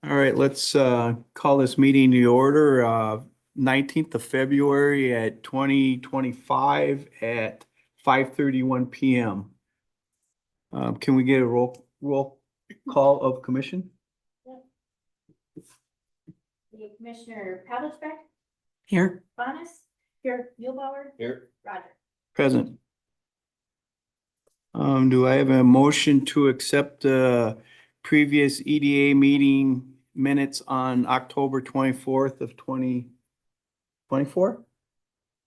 All right, let's call this meeting to order, 19th of February at 2025 at 5:31 PM. Can we get a roll call of commission? The Commissioner Pavlicek, Here. Bonas, here, Mulebauer, Here. Roger. Present. Do I have a motion to accept the previous EDA meeting minutes on October 24th of 2024?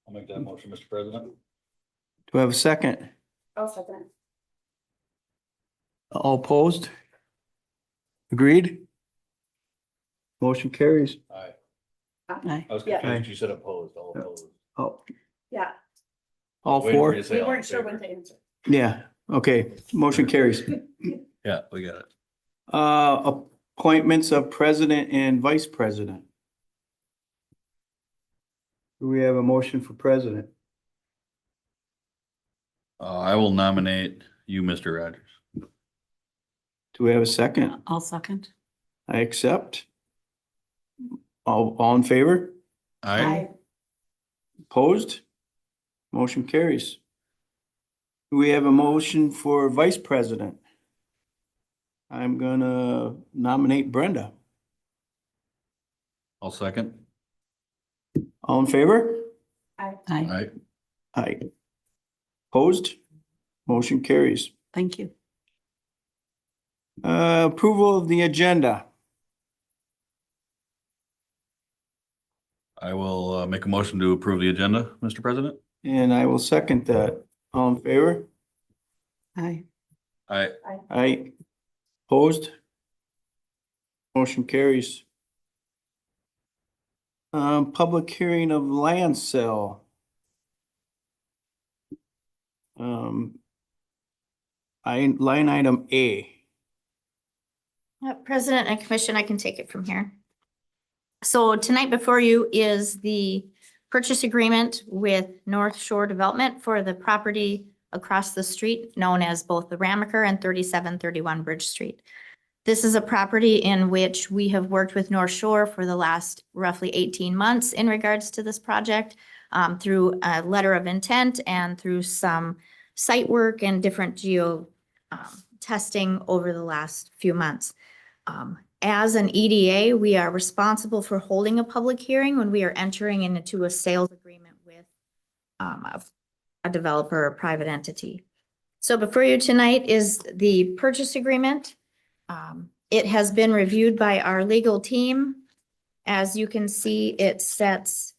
I'll make that motion, Mr. President. Do I have a second? I'll second. All opposed? Agreed? Motion carries. Aye. Aye. I was Yeah. confused. You said opposed, all Yeah. opposed. Oh, Yeah, all Waiting for four? you to say we all in weren't sure favor. when to answer. Yeah, okay, motion carries. Yeah, we got it. Appointments of president and vice president. Do we have a motion for president? I will nominate you, Mr. Rogers. Do we have a second? I'll second. I accept. All in favor? Aye. Opposed? Motion carries. Do we have a motion for vice president? I'm gonna nominate Brenda. I'll second. All in favor? Aye. Aye. Aye. Opposed? Motion carries. Thank you. Approval of the agenda. I will make a motion to approve the agenda, Mr. President. And I will second that. All in favor? Aye. Aye. Aye. Opposed? Motion carries. Public hearing of land sale. Line item A. President and Commission, I can take it from here. So tonight before you is the purchase agreement with North Shore Development for the property across the street known as both the Ramaker and 3731 Bridge Street. This is a property in which we have worked with North Shore for the last roughly 18 months in regards to this project, through a letter of intent and through some site work and different geo testing over the last few months. As an EDA, we are responsible for holding a public hearing when we are entering into a sales agreement with a developer or private entity. So before you tonight is the purchase agreement. It has been reviewed by our legal team. As you can see, it sets,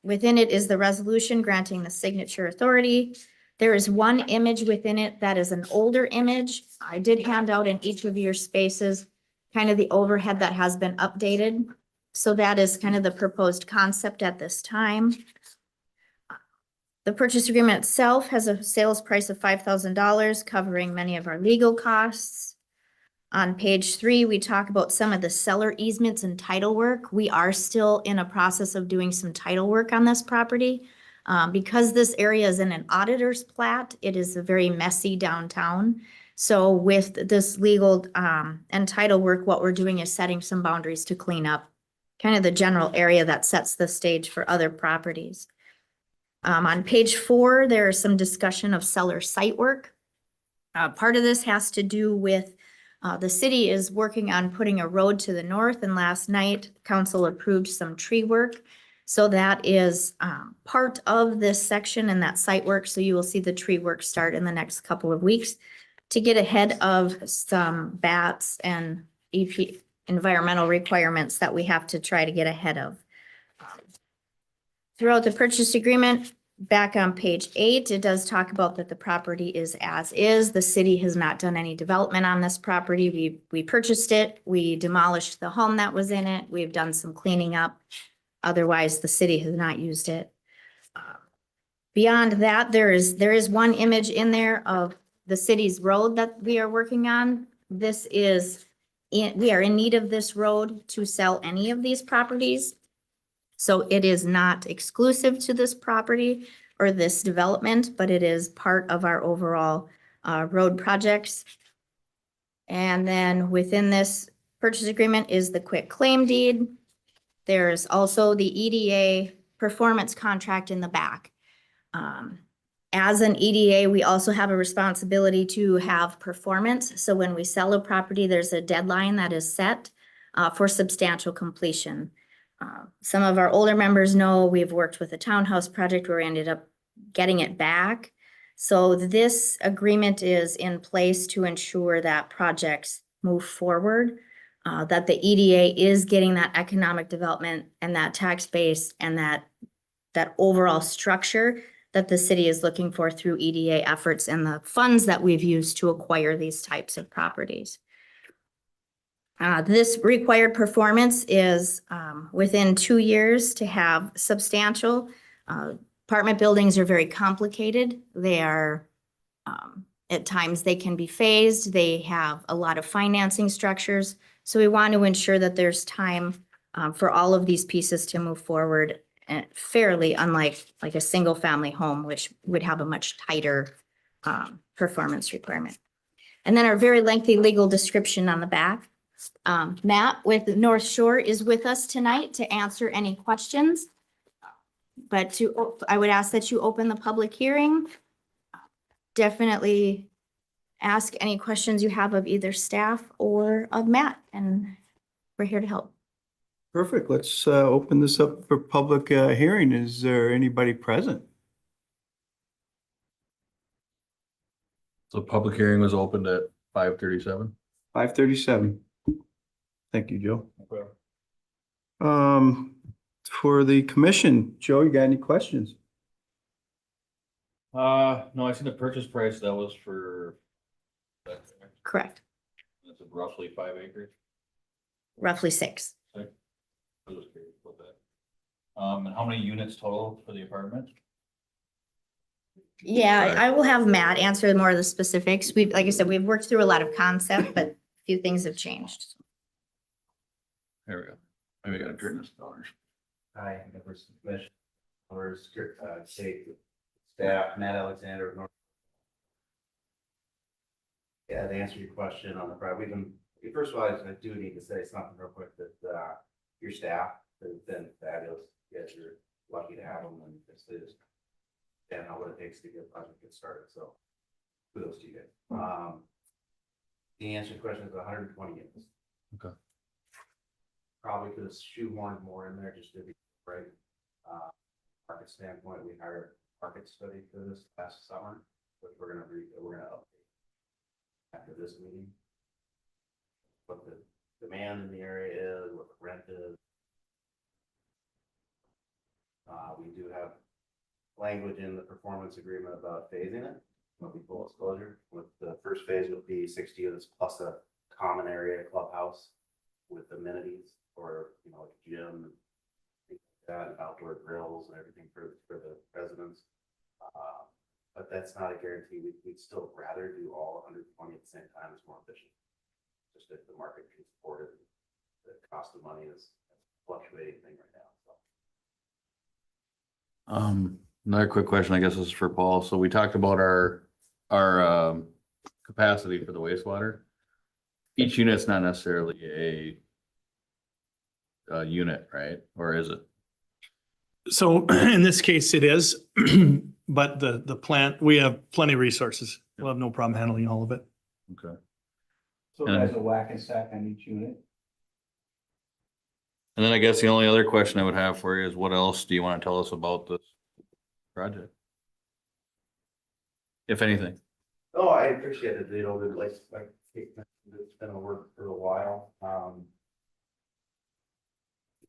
within it is the resolution granting the signature authority. There is one image within it that is an older image. I did hand out in each of your spaces kind of the overhead that has been updated. So that is kind of the proposed concept at this time. The purchase agreement itself has a sales price of $5,000, covering many of our legal costs. On page 3, we talk about some of the seller easements and title work. We are still in a process of doing some title work on this property. Because this area is in an auditor's plat, it is a very messy downtown. So with this legal and title work, what we're doing is setting some boundaries to clean up kind of the general area that sets the stage for other properties. On page 4, there is some discussion of seller site work. Part of this has to do with the city is working on putting a road to the north, and last night council approved some tree work. So that is part of this section and that site work. So you will see the tree work start in the next couple of weeks to get ahead of some BATs and EP environmental requirements that we have to try to get ahead of. Throughout the purchase agreement, back on page 8, it does talk about that the property is as is. The city has not done any development on this property. We purchased it. We demolished the home that was in it. We've done some cleaning up. Otherwise, the city has not used it. Beyond that, there is one image in there of the city's road that we are working on. This is, we are in need of this road to sell any of these properties. So it is not exclusive to this property or this development, but it is part of our overall road projects. And then within this purchase agreement is the quick claim deed. There's also the EDA performance contract in the back. As an EDA, we also have a responsibility to have performance. So when we sell a property, there's a deadline that is set for substantial completion. Some of our older members know we've worked with a townhouse project where we ended up getting it back. So this agreement is in place to ensure that projects move forward, that the EDA is getting that economic development and that tax base and that overall structure that the city is looking for through EDA efforts and the funds that we've used to acquire these types of properties. This required performance is within 2 years to have substantial. Apartment buildings are very complicated. They are, at times they can be phased. They have a lot of financing structures. So we want to ensure that there's time for all of these pieces to move forward fairly, unlike like a single family home, which would have a much tighter performance requirement. And then our very lengthy legal description on the back. Matt with North Shore is with us tonight to answer any questions. But I would ask that you open the public hearing. Definitely ask any questions you have of either staff or of Matt, and we're here to help. Perfect. Let's open this up for public hearing. Is there anybody present? So public hearing was opened at 5:37. 5:37. Thank you, Joe. For the commission, Joe, you got any questions? No, I seen the purchase price that was for. Correct. That's roughly 5 acres. Roughly 6. I was curious about that. And how many units total for the apartment? Yeah, I will have Matt answer more of the specifics. We've, like I said, we've worked through a lot of concept, but a few things have changed. There we go. Maybe I gotta turn this down. Hi, members of the commission, members, state staff, Matt Alexander. of North. Yeah, to answer your question on the project, first of all, I do need to say something real quick that, your staff has been fabulous. You guys are lucky to have them, and and know what it takes to get a project get started, so kudos to you guys. The answer to the question is 120 units. Okay. Probably could have shoehorned more in there just to be right. Market standpoint, we hired a market study for this last summer, which we're gonna update after this meeting. What the demand in the area is, what the rent is. We do have language in the performance agreement about phasing it. Will be full disclosure. With the first phase would be 60 units plus a common area clubhouse with amenities or like gym, things like that, outdoor grills and everything for the residents. But that's not a guarantee. We'd still rather do all 120 at the same time. It's more efficient. Just if the market can support it, the cost of money is a fluctuating thing right now. So. Another quick question, I guess this is for Paul. So we talked about our capacity for the wastewater. Each unit's not necessarily a unit, right? Or is it? So in this case, it is, but the plant, we have plenty of resources. We'll have no problem handling all of it. Okay. So And- there's a whack and stack on each unit. And then I guess the only other question I would have for you is what else do you want to tell us about this project? If anything. Oh, I appreciate it. Like it's been a work for a while.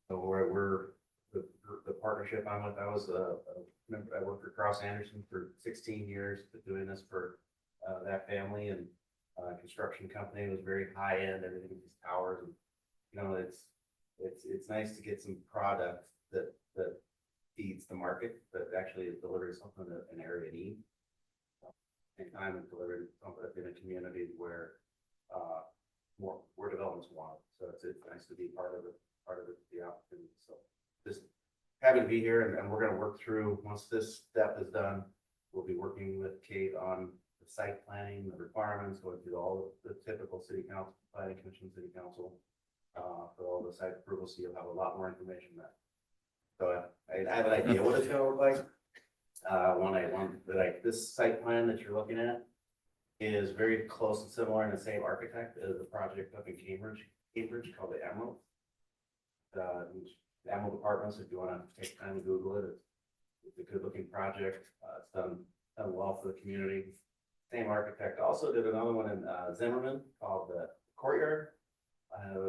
So we're the partnership I'm with. I worked for Cross Anderson for 16 years, been doing this for that family, and construction company. It was very high end, everything with these towers, and it's nice to get some product that feeds the market, but actually is delivering something that an area needs. And time and delivering something in a community where more developments want. So it's nice to be part of the opportunity. So just happy to be here, and we're going to work through, once this step is done, we'll be working with Kate on the site planning, the requirements, going through all of the typical city council, planning commission, city council for all the site approvals, so you'll have a lot more information then. So I have an idea what it's gonna look like. This site plan that you're looking at is very close and similar in the same architect as the project up in Cambridge called the Emerald. The Emerald Apartments, if you wanna take time to Google it, it's a good looking project. It's done well for the community. Same architect also did another one in Zimmerman called the Courtyard.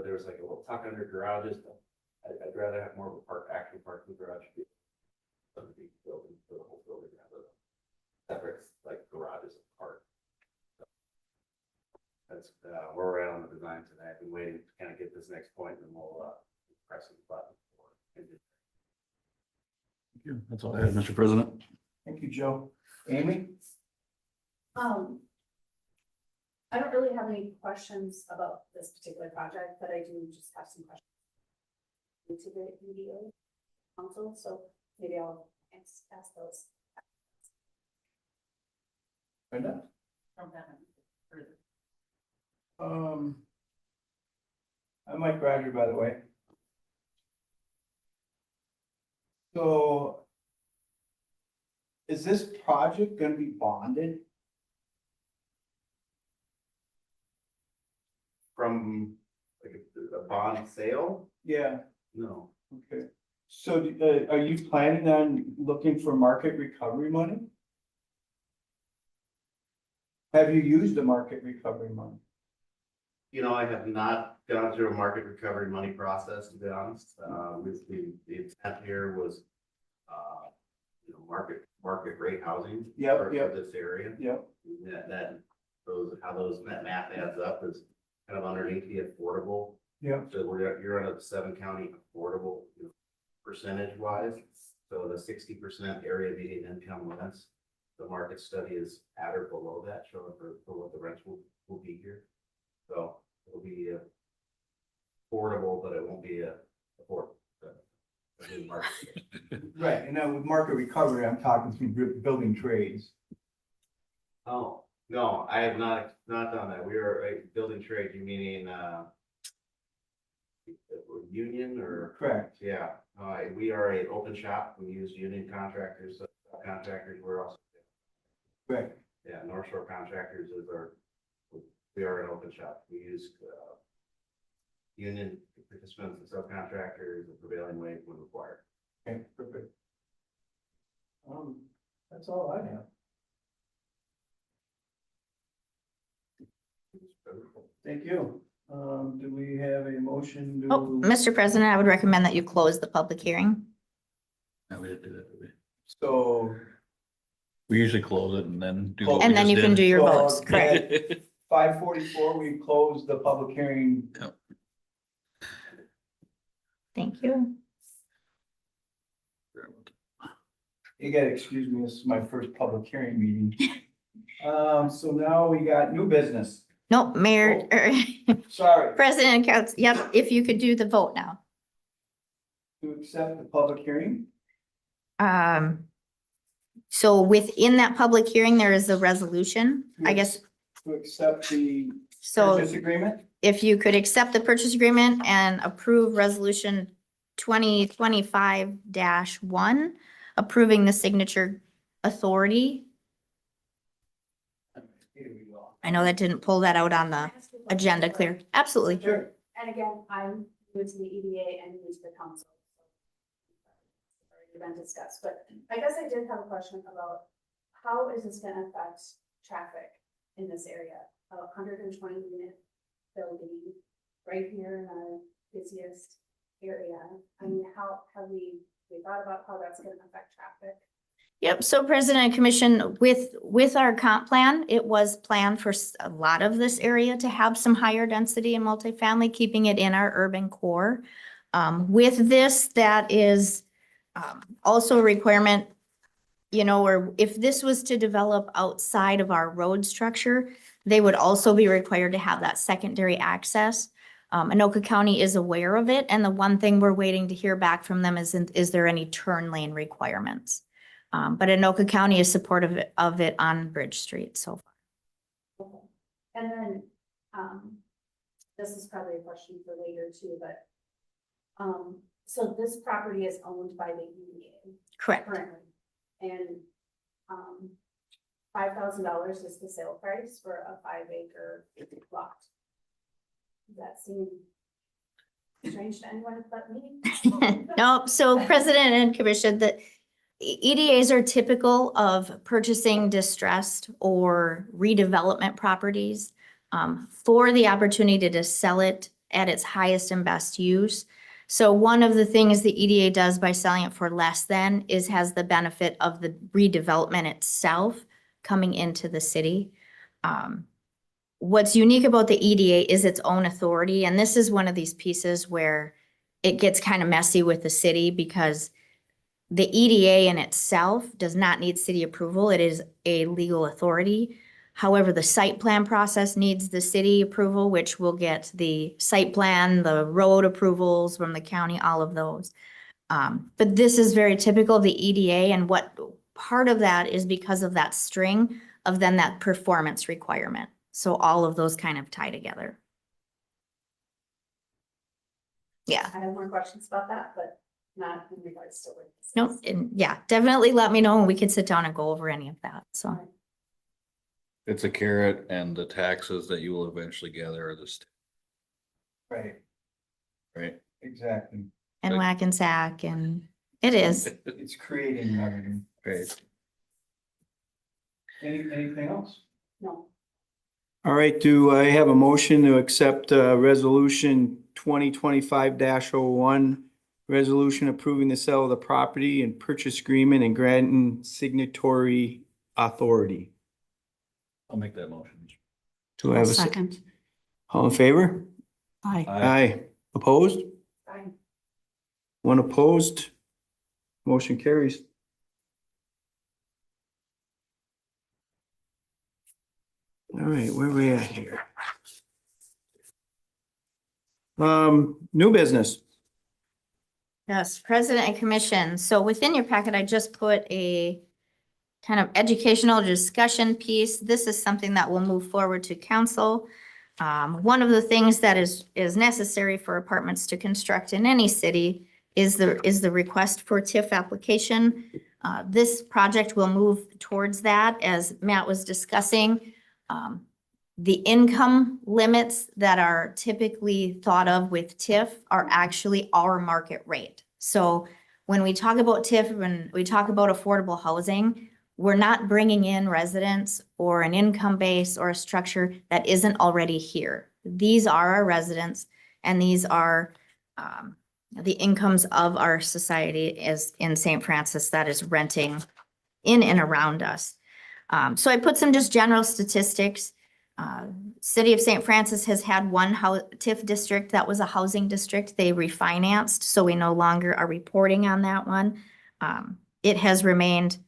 There was like a little tuck under garages. I'd rather have more of a actual parking garage. Than a big building for the whole building rather than separate like garages apart. That's where we're at on the design today. I've been waiting to kind of get this next point and then we'll press the button for it. Thank you. That's all I have, Mr. President. Thank you, Joe. Amy? I don't really have any questions about this particular project, but I do just have some questions to the EDA council, so maybe I'll ask those. Brenda? I'm Mike Roger, by the way. So is this project gonna be bonded? From like a bond sale? Yeah, No. okay. So are you planning on looking for market recovery money? Have you used the market recovery money? You know, I have not gone through a market recovery money process, to be honest. With the intent here was, market rate housing. Yep, for yep. this area. Yep. That math adds up is kind of underneath the affordable. Yep. So you're on a 7-county affordable, percentage wise. So the 60% area median income rents, the market study is at or below that, showing for what the rents will be here. So it'll be affordable, but it won't be affordable. Right, and then with market recovery, I'm talking through building trades. Oh, no, I have not done that. We are a building trade, you meaning union or? Correct. Yeah, we are a open shop. We use union contractors, contractors. We're also, Right. yeah, North Shore Contractors we are an open shop. We use union participants and subcontractors, the prevailing wage when required. Okay, perfect. That's all I have. Thank you. Do we have a motion to? Oh, Mr. President, I would recommend that you close the public hearing. No, we didn't do that, did we? So. We usually close it and then do. what we And then just you can do did. your Well, votes, correct? 5:44, we close the public hearing. Yep. Thank you. You gotta excuse me, this is my first public hearing meeting. So now we got new business. No, Mayor, Sorry, President and Council, yep, if you could do the vote now. to accept the public hearing. So within that public hearing, there is a resolution, I guess. To accept the So purchase agreement. if you could accept the purchase agreement and approve resolution 2025-1, approving the signature authority. Here we go. I know that didn't pull that out on the Can I ask you a question? agenda clear. Absolutely. Sure. And again, I'm new to the EDA and new to the council. So already been discussed, but I guess I did have a question about how is this gonna affect traffic in this area? A 120 unit building right here in our busiest area. I mean, how have we thought about how that's gonna affect traffic? Yep, so President and Commission, with our comp plan, it was planned for a lot of this area to have some higher density and multifamily, keeping it in our urban core. With this, that is also a requirement, or if this was to develop outside of our road structure, they would also be required to have that secondary access. Anoka County is aware of it, and the one thing we're waiting to hear back from them is there any turn lane requirements? But Anoka County is supportive of it on Bridge Street so far. Okay. And then, this is probably a question for later too, but, so this property is owned by the EDA Correct. currently, and, $5,000 is the sale price for a 5-acre lot. Does that seem strange to anyone at that meeting? Nope. So President and Commission, the EDAs are typical of purchasing distressed or redevelopment properties for the opportunity to sell it at its highest and best use. So one of the things the EDA does by selling it for less than is has the benefit of the redevelopment itself coming into the city. What's unique about the EDA is its own authority, and this is one of these pieces where it gets kind of messy with the city because the EDA in itself does not need city approval. It is a legal authority. However, the site plan process needs the city approval, which will get the site plan, the road approvals from the county, all of those. But this is very typical of the EDA, and what part of that is because of that string of then that performance requirement. So all of those kind of tie together. Yeah. I have more questions about that, but not in regards to what this Nope, is. and yeah, definitely let me know and we can sit down and go over any of that, so. It's a carrot, and the taxes that you will eventually gather are the state, Right, right? exactly. And Like- whack and sack, and it is. It's creating revenue. Right. Anything else? No, All right, do I have a motion to accept resolution 2025-01? Resolution approving the sale of the property and purchase agreement and granting signatory authority. I'll make that motion. Do I have a Second. all in favor? Aye. Aye. Opposed? fine. One opposed? Motion carries. All right, where are we at here? New business. Yes, President and Commission. So within your packet, I just put a kind of educational discussion piece. This is something that will move forward to council. One of the things that is necessary for apartments to construct in any city is the request for TIF application. This project will move towards that, as Matt was discussing. The income limits that are typically thought of with TIF are actually our market rate. So when we talk about TIF, when we talk about affordable housing, we're not bringing in residents or an income base or a structure that isn't already here. These are our residents, and these are the incomes of our society as in St. Francis that is renting in and around us. So I put some just general statistics. City of St. Francis has had one TIF district that was a housing district. They refinanced, so we no longer are reporting on that one. It has remained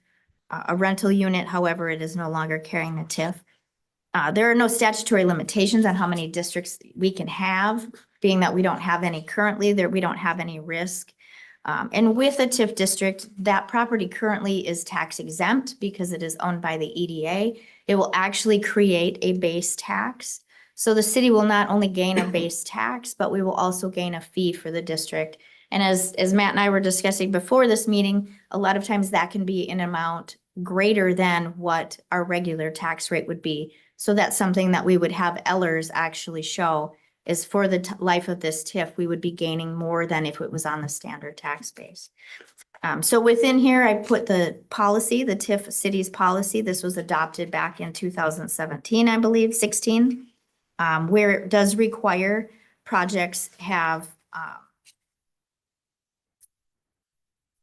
a rental unit, however, it is no longer carrying the TIF. There are no statutory limitations on how many districts we can have, being that we don't have any currently, we don't have any risk. And with a TIF district, that property currently is tax exempt because it is owned by the EDA. It will actually create a base tax. So the city will not only gain a base tax, but we will also gain a fee for the district. And as Matt and I were discussing before this meeting, a lot of times that can be an amount greater than what our regular tax rate would be. So that's something that we would have Ellers actually show is for the life of this TIF, we would be gaining more than if it was on the standard tax base. So within here, I put the policy, the TIF city's policy. This was adopted back in 2017, I believe, 16, where it does require projects have,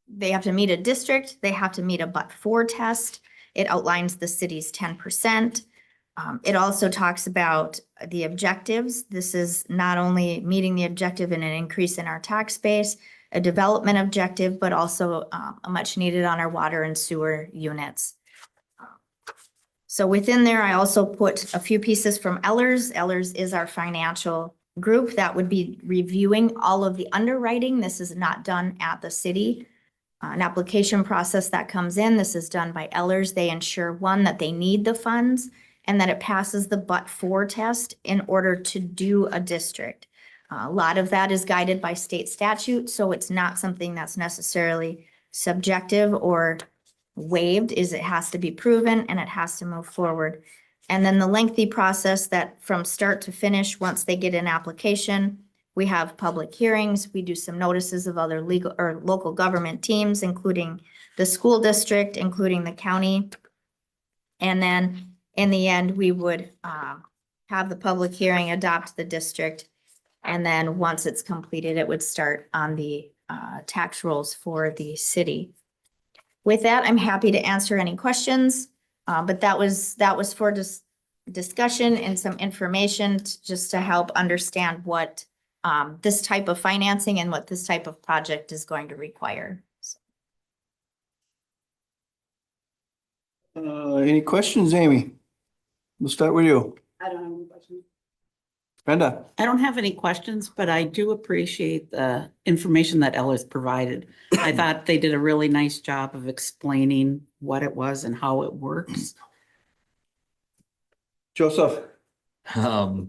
they have to meet a district, they have to meet a but-for test. It outlines the city's 10%. It also talks about the objectives. This is not only meeting the objective in an increase in our tax base, a development objective, but also a much needed on our water and sewer units. So within there, I also put a few pieces from Ellers. Ellers is our financial group that would be reviewing all of the underwriting. This is not done at the city. An application process that comes in, this is done by Ellers. They ensure, one, that they need the funds, and that it passes the but-for test in order to do a district. A lot of that is guided by state statute, so it's not something that's necessarily subjective or waived, is it has to be proven and it has to move forward. And then the lengthy process that from start to finish, once they get an application, we have public hearings, we do some notices of other legal or local government teams, including the school district, including the county. And then in the end, we would have the public hearing, adopt the district. And then once it's completed, it would start on the tax rolls for the city. With that, I'm happy to answer any questions, but that was for discussion and some information just to help understand what this type of financing and what this type of project is going to require. Any questions, Amy? We'll start with you. I don't have any questions. Brenda? I don't have any questions, but I do appreciate the information that Ella's provided. I thought they did a really nice job of explaining what it was and how it works. Joseph? I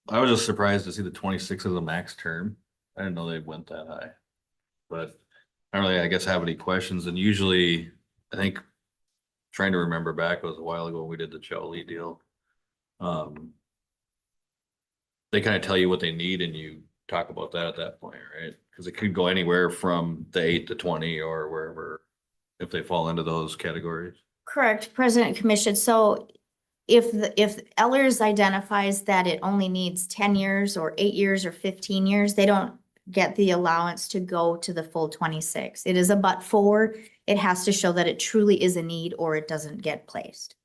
was just surprised to see the 26 as a max term. I didn't know they went that high. But I don't really, I guess, have any questions. And usually, I think, trying to remember back, it was a while ago when we did the Chowley deal. They kind of tell you what they need and you talk about that at that point, right? Because it could go anywhere from the 8 to 20 or wherever, if they fall into those categories. Correct, President Commission. So if Ellers identifies that it only needs 10 years or 8 years or 15 years, they don't get the allowance to go to the full 26. It is a but-for. It has to show that it truly is a need or it doesn't get placed.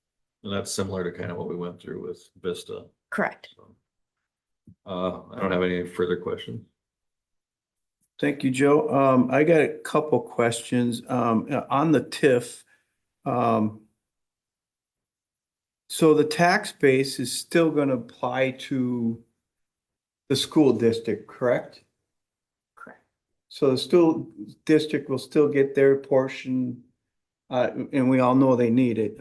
And that's similar to kind of what we went through with Vista. Correct. So, I don't have any further questions. Thank you, Joe. I got a couple questions on the TIF. So the tax base is still going to apply to the school district, correct? Correct. So the school district will still get their portion, and we all know they need it.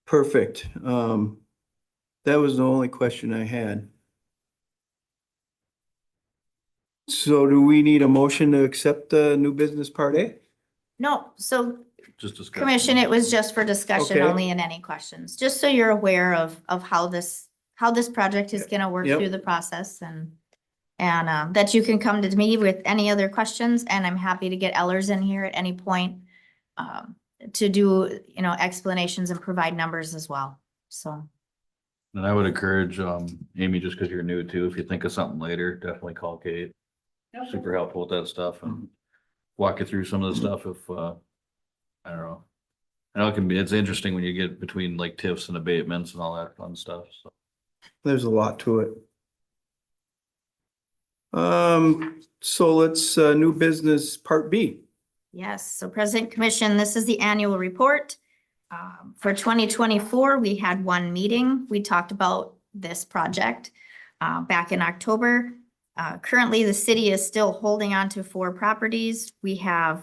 Perfect. That was the only question I had. So do we need a motion to accept the new business part A? No, so Just discuss. Commission, it was just for discussion Okay. only and any questions, just so you're aware of how this project is gonna work Yep. through the process and that you can come to me with any other questions, and I'm happy to get Ellers in here at any point to do, explanations and provide numbers as well, so. And I would encourage, Amy, just because you're new too, if you think of something later, definitely call Kate. Super helpful with that stuff and walk you through some of the stuff if, I don't know. I know it's interesting when you get between like TIFs and abatements and all that fun stuff, so. There's a lot to it. So let's, new business part B. Yes, so President Commission, this is the annual report. For 2024, we had one meeting. We talked about this project back in October. Currently, the city is still holding on to 4 properties. We have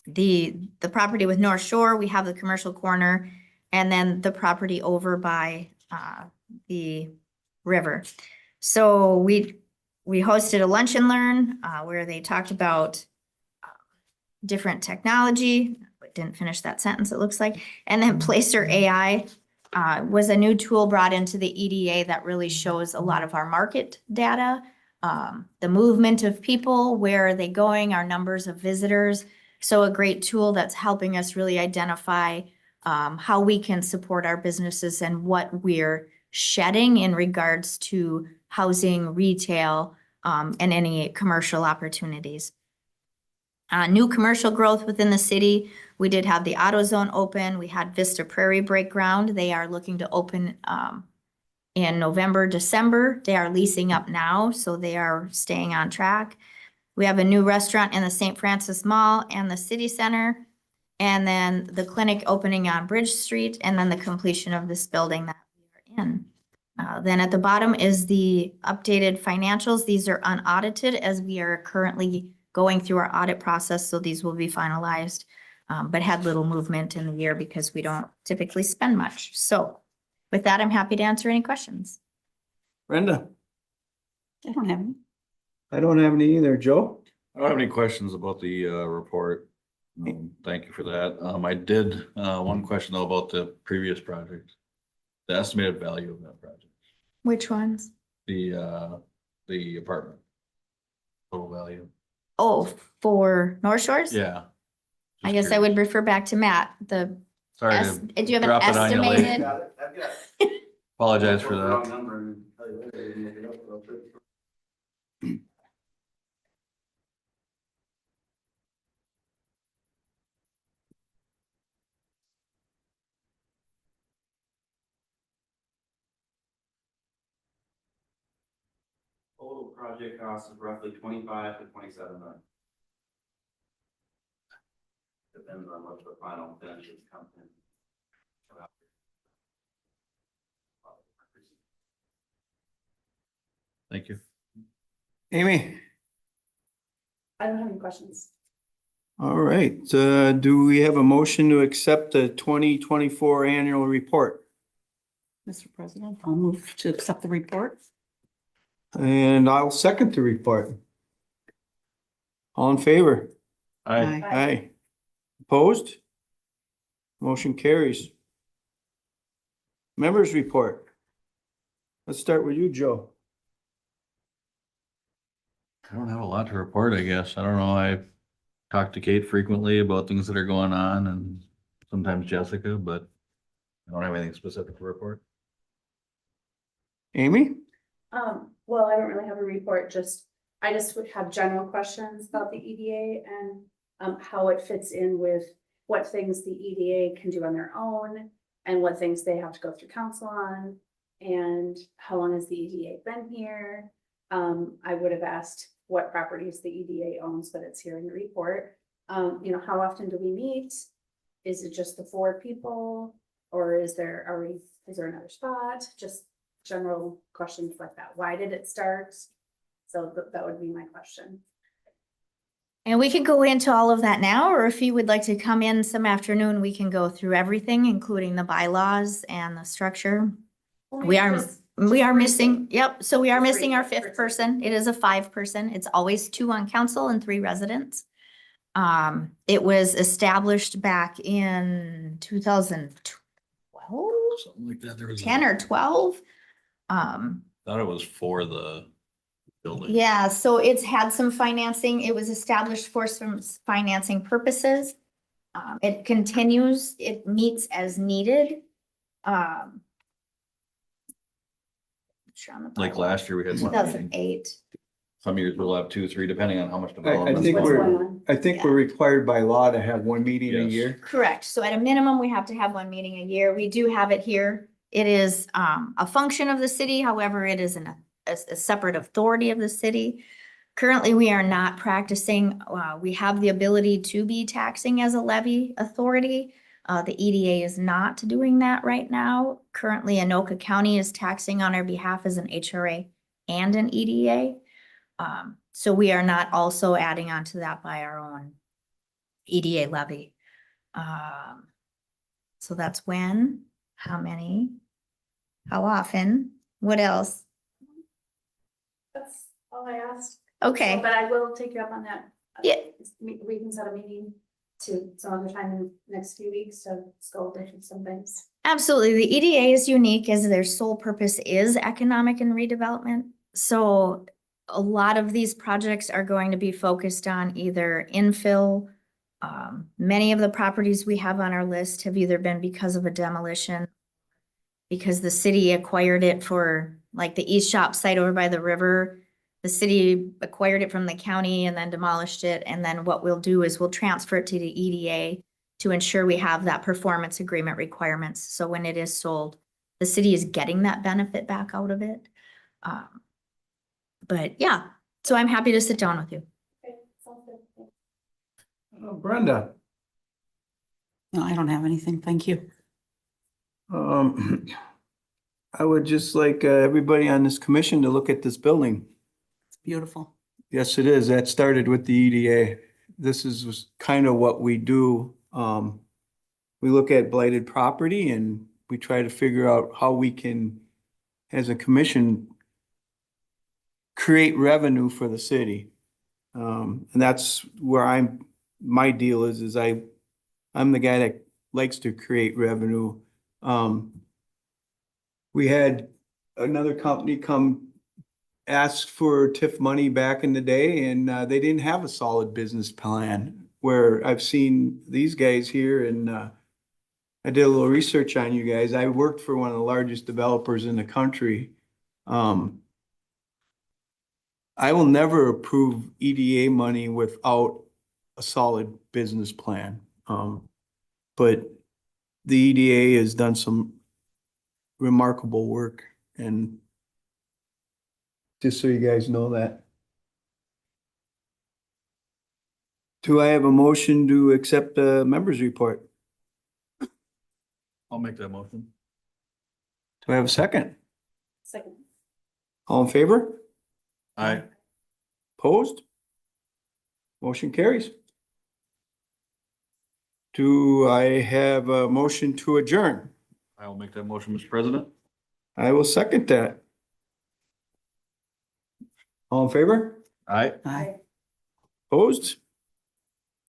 the property with North Shore, we have the commercial corner, and then the property over by the river. So we hosted a lunch and learn where they talked about different technology. Didn't finish that sentence, it looks like. And then Placer AI was a new tool brought into the EDA that really shows a lot of our market data, the movement of people, where are they going, our numbers of visitors. So a great tool that's helping us really identify how we can support our businesses and what we're shedding in regards to housing, retail, and any commercial opportunities. New commercial growth within the city. We did have the AutoZone open. We had Vista Prairie break ground. They are looking to open in November, December. They are leasing up now, so they are staying on track. We have a new restaurant in the St. Francis Mall and the City Center. And then the clinic opening on Bridge Street, and then the completion of this building that we are in. Then at the bottom is the updated financials. These are unaudited as we are currently going through our audit process, so these will be finalized but had little movement in the year because we don't typically spend much. So with that, I'm happy to answer any questions. Brenda? I don't have any. I don't have any either. Joe? I don't have any questions about the report. Thank you for that. I did one question though about the previous project. The estimated value of that project, Which ones? the apartment. Total value. Oh, for North Shores? Yeah. I Just guess I would curious. refer back to Matt, Sorry do to you have an drop it on you late. estimated? I've got. Apologize for Wrong that. number and tell you later, I didn't look it up, but I'll tell you. Total project cost is roughly 25 to 27 million. Depends on what the final finishes come in. Thank you. Amy? I don't have any questions. All right, do we have a motion to accept the 2024 annual report? Mr. President, I'll move to accept the report. And I'll second the report. All in favor? Aye. Aye. Opposed? Motion carries. Members report. Let's start with you, Joe. I don't have a lot to report, I guess. I don't know. I talk to Kate frequently about things that are going on and sometimes Jessica, but I don't have anything specific to report. Amy? Well, I don't really have a report, I just would have general questions about the EDA and how it fits in with what things the EDA can do on their own and what things they have to go through council on, and how long has the EDA been here? I would have asked what properties the EDA owns, but it's here in the report. How often do we meet? Is it just the 4 people, or is there another spot? Just general questions like that. Why did it start? So that would be my question. And we could go into all of that now, or if you would like to come in some afternoon, we can go through everything, including the bylaws and the structure. We are missing, yep, so we are Just missing our briefly, 5th person. It is a 5-person. It's always 2 on council and 3 residents. It was established back in 2012, Something like that. There was 10 or 12. Thought it was for the building. Yeah, so it's had some financing. It was established for some financing purposes. It continues, it meets as needed. Sure on the Like bylaw. last year we had one meeting. 2008. Some years we'll have 2, 3, depending on how much I development. think What's we're, going on? I think we're required by law to have 1 meeting a Yes. year. Correct. So at a minimum, we have to have 1 meeting a year. We do have it here. It is a function of the city. However, it is a separate authority of the city. Currently, we are not practicing. We have the ability to be taxing as a levy authority. The EDA is not doing that right now. Currently, Anoka County is taxing on our behalf as an HRA and an EDA. So we are not also adding on to that by our own EDA levy. So that's when, how many, how often, what else? That's all I asked. Okay, But I will take you up on that. Yeah. We can set a meeting to some other time in the next few weeks to go over some things. absolutely. The EDA is unique as their sole purpose is economic and redevelopment. So a lot of these projects are going to be focused on either infill. Many of the properties we have on our list have either been because of a demolition, because the city acquired it for, like, the East Shop site over by the river. The city acquired it from the county and then demolished it. And then what we'll do is we'll transfer it to the EDA to ensure we have that performance agreement requirements. So when it is sold, the city is getting that benefit back out of it. But yeah, so I'm happy to sit down with you. Okay, sounds good. Thanks. Brenda? No, I don't have anything. Thank you. I would just like everybody on this commission to look at this building. It's beautiful. Yes, it is. That started with the EDA. This is kind of what we do We look at blighted property and we try to figure out how we can, as a commission, create revenue for the city. And that's where my deal is I'm the guy that likes to create revenue. We had another company come ask for TIF money back in the day and they didn't have a solid business plan. Where I've seen these guys here and I did a little research on you guys. I worked for one of the largest developers in the country. I will never approve EDA money without a solid business plan. But the EDA has done some remarkable work and just so you guys know that. Do I have a motion to accept the members report? I'll make that motion. Do I have a second? Second. All in favor? Aye. Opposed? Motion carries. Do I have a motion to adjourn? I will make that motion, Mr. President. I will second that. All in favor? Aye. Aye. Opposed?